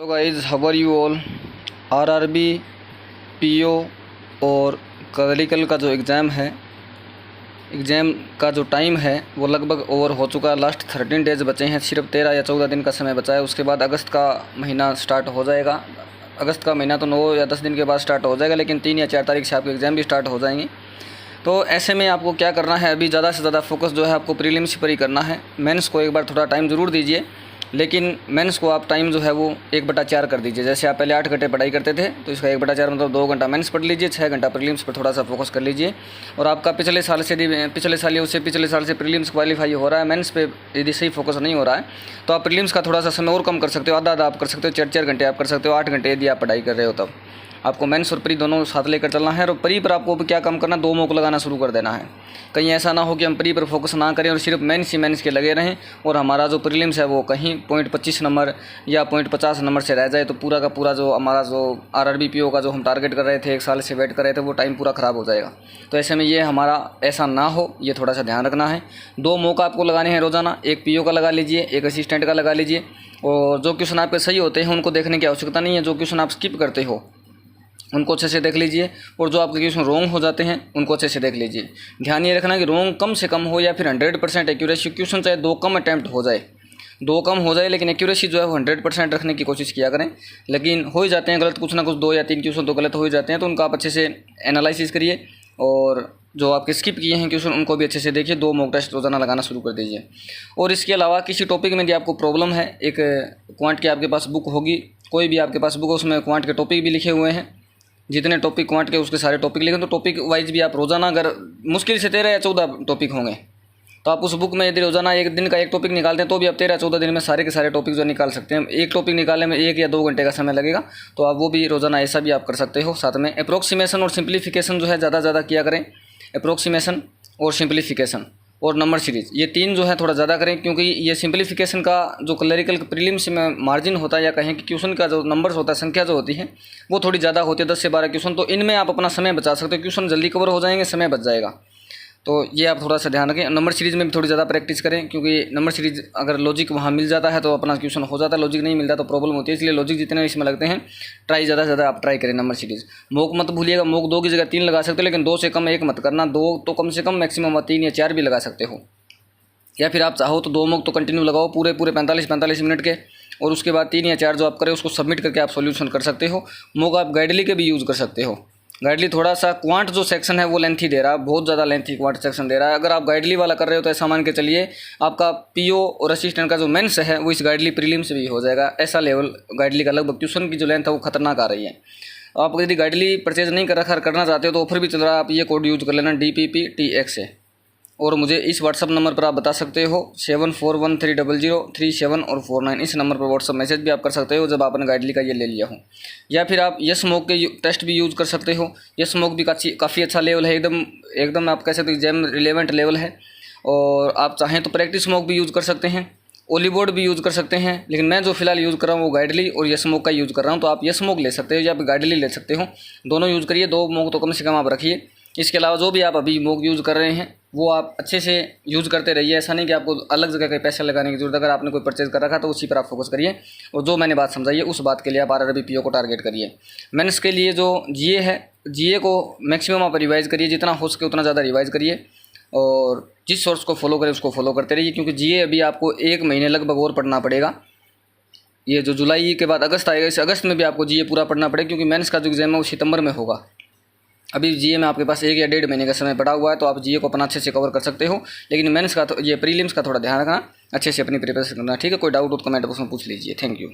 तो guys how are you all. RRB, PO और clerical का जो एग्ज़ाम का जो टाइम है वो लगभग ओवर हो चुका है। लास्ट 13 डेज़ बचे हैं, सिर्फ 13 या 14 दिन का समय बचा है। उसके बाद अगस्त का महीना स्टार्ट हो जाएगा। अगस्त का महीना तो 9 या 10 दिन के बाद स्टार्ट हो जाएगा, लेकिन 3 या 4 तारीख से आपके एग्ज़ाम भी स्टार्ट हो जाएंगे। तो ऐसे में आपको क्या करना है, अभी ज़्यादा से ज़्यादा फोकस जो है आपको प्रीलिम्स पर ही करना है। मेंस को एक बार थोड़ा टाइम ज़रूर दीजिए, लेकिन मेंस को आप टाइम जो है वो 1/4 कर दीजिए। जैसे आप पहले 8 घंटे पढ़ाई करते थे, तो इसका 1/4 मतलब 2 घंटा मेंस पढ़ लीजिए, 6 घंटा प्रीलिम्स पर थोड़ा सा फोकस कर लीजिए। और आपका पिछले साल से प्रीलिम्स क्वालिफाई हो रहा है, मेंस पे यदि सही फोकस नहीं हो रहा है तो आप प्रीलिम्स का थोड़ा सा समय और कम कर सकते हो। आधा आप कर सकते हो, 4 घंटे आप कर सकते हो, 8 घंटे यदि आप पढ़ाई कर रहे हो तब। आपको मेंस और प्री दोनों साथ लेकर चलना है। और प्री पर आपको क्या कम करना, 2 मॉक लगाना शुरू कर देना है। कहीं ऐसा ना हो कि हम प्री पर फोकस ना करें और सिर्फ मेंस के लगे रहें और हमारा जो प्रीलिम्स है वो कहीं 0.25 नंबर या 0.50 नंबर से रह जाए, तो पूरा का पूरा जो हमारा जो आरआरबी पीओ का जो हम टारगेट कर रहे थे, 1 साल से वेट कर रहे थे, वो टाइम पूरा ख़राब हो जाएगा। तो ऐसे में ये हमारा ऐसा ना हो, ये थोड़ा सा ध्यान रखना है। 2 मॉक आपको लगाने हैं रोज़ाना, एक पीओ का लगा लीजिए, एक असिस्टेंट का लगा लीजिए। और जो क्वेश्चन आपके सही होते हैं उनको देखने की आवश्यकता नहीं है, जो क्वेश्चन आप स्किप करते हो उनको अच्छे से देख लीजिए, और जो आपके क्वेश्चन रॉन्ग हो जाते हैं उनको अच्छे से देख लीजिए। ध्यान ये रखना कि रॉन्ग कम से कम हो या फिर 100% एक्यूरेसी। क्वेश्चन चाहे 2 कम अटैम्प्ट हो जाए, 2 कम हो जाए, लेकिन एक्यूरेसी जो है वो 100% रखने की कोशिश किया करें। लेकिन हो ही जाते हैं गलत, कुछ ना कुछ 2 या 3 क्वेश्चन तो गलत हो ही जाते हैं, तो उनका आप अच्छे से एनालिसिस करिए। और जो आपके स्किप किए हैं क्वेश्चन उनको भी अच्छे से देखिए। 2 मॉक टेस्ट रोज़ाना लगाना शुरू कर दीजिए। और इसके अलावा किसी टॉपिक में यदि आपको प्रॉब्लम है, एक क्वांट की आपके पास बुक होगी, कोई भी आपके पास बुक हो, उसमें क्वांट के टॉपिक भी लिखे हुए हैं। जितने टॉपिक क्वांट के उसके सारे टॉपिक लिखें, तो टॉपिक वाइज भी आप रोज़ाना, अगर मुश्किल से 13 या 14 टॉपिक होंगे, तो आप उस बुक में यदि रोज़ाना एक दिन का एक टॉपिक निकालते हैं तो भी आप 13-14 दिन में सारे के सारे टॉपिक जो निकाल सकते हैं। एक टॉपिक निकालने में 1 या 2 घंटे का समय लगेगा, तो आप वो भी रोज़ाना ऐसा भी आप कर सकते हो। साथ में अप्रोक्सीमेशन और सिंप्लीफिकेशन जो है ज़्यादा किया करें। अप्रोक्सीमेशन और सिंप्लीफिकेशन और नंबर सीरीज़, ये 3 जो है थोड़ा ज़्यादा करें, क्योंकि ये सिंप्लीफिकेशन का जो क्लरिकल प्रीलिम्स में मार्जिन होता है, या कहें कि क्वेश्चन का जो नंबर्स होता है, संख्या जो होती है वो थोड़ी ज़्यादा होती है, 10 से 12 क्वेश्चन। तो इनमें आप अपना समय बचा सकते हो, क्वेश्चन जल्दी कवर हो जाएंगे, समय बच जाएगा। तो ये आप थोड़ा सा ध्यान रखें। नंबर सीरीज़ में भी थोड़ी ज़्यादा प्रैक्टिस करें, क्योंकि नंबर सीरीज़ अगर लॉजिक वहाँ मिल जाता है तो अपना क्वेश्चन हो जाता है, लॉजिक नहीं मिलता तो प्रॉब्लम होती है। इसलिए लॉजिक जितने इसमें लगते हैं, ज़्यादा से ज़्यादा आप ट्राई करें नंबर सीरीज़। मॉक मत भूलिएगा, मॉक 2 की जगह 3 लगा सकते हो, लेकिन 2 से कम 1 मत करना। 2 तो कम से कम मैक्सिमम 3 या 4 भी लगा सकते हो। या फिर आप चाहो तो 2 मॉक तो कंटिन्यू लगाओ पूरे 45 मिनट के, और उसके बाद 3 या 4 जो आप करें उसको सबमिट करके आप सॉल्यूशन कर सकते हो। मॉक आप गाइडली के भी यूज़ कर सकते हो। गाइडली थोड़ा सा क्वांट जो सेक्शन है वो लेंथी दे रहा है, बहुत ज़्यादा लेंथी क्वांट सेक्शन दे रहा है। अगर आप गाइडली वाला कर रहे हो तो ऐसा मान के चलिए आपका पीओ और असिस्टेंट का जो मेंस है वो इस गाइडली प्रीलिम से भी हो जाएगा। ऐसा लेवल गाइडली का लगभग क्वेश्चन की जो लेंथ है वो खतरनाक आ रही है। आप यदि गाइडली परचेज नहीं करना चाहते हो तो ऑफर भी चल रहा है, आप ये कोड यूज़ कर लेना DPPTX से। और मुझे इस व्हाट्सअप नंबर पर आप बता सकते हो 74130037 और 49। इस नंबर पर व्हाट्सअप मैसेज भी आप कर सकते हो जब आपने गाइडली का ये ले लिया हो। या फिर आप यस मॉक के टेस्ट भी यूज़ कर सकते हो। यस मॉक भी काफ़ी अच्छा लेवल है, एकदम आप कह सकते हो एग्जाम रिलेवेंट लेवल है। और आप चाहें तो प्रैक्टिस मॉक भी यूज़ कर सकते हैं, ओलीबोर्ड भी यूज़ कर सकते हैं, लेकिन मैं जो फिलहाल यूज़ कर रहा हूँ वो गाइडली और यस मॉक का यूज़ कर रहा हूँ। तो आप यस मॉक ले सकते हो या आप गाइडली ले सकते हो, दोनों यूज़ करिए। 2 मॉक तो कम से कम आप रखिए। इसके अलावा जो भी आप अभी मॉक यूज़ कर रहे हैं वो आप अच्छे से यूज़ करते रहिए। ऐसा नहीं कि आपको अलग जगह के पैसे लगाने की जरूरत है। अगर आपने कोई परचेज कर रखा तो उसी पर आप फोकस करिए, और जो मैंने बात समझाई है उस बात के लिए आप आरआरबी पीओ को टारगेट करिए। मेंस के लिए जो जीए है, जीए को मैक्सिमम आप रिवाइज़ करिए, जितना हो सके उतना ज़्यादा रिवाइज़ करिए। और जिस सोर्स को फॉलो करें उसको फॉलो करते रहिए, क्योंकि जीए अभी आपको 1 महीने लगभग और पढ़ना पड़ेगा। ये जो जुलाई के बाद अगस्त आएगा, इस अगस्त में भी आपको जीए पूरा पढ़ना पड़ेगा, क्योंकि मेंस का जो एग्जाम है वो सितंबर में होगा। अभी जीए में आपके पास 1 या 1.5 महीने का समय पड़ा हुआ है, तो आप जीए को अपना अच्छे से कवर कर सकते हो। लेकिन मेंस का तो ये प्रीलिम्स का थोड़ा ध्यान रखना, अच्छे से अपनी प्रिपरेशन करना। ठीक है, कोई डाउट हो तो कमेंट बॉक्स में पूछ लीजिए। Thank you.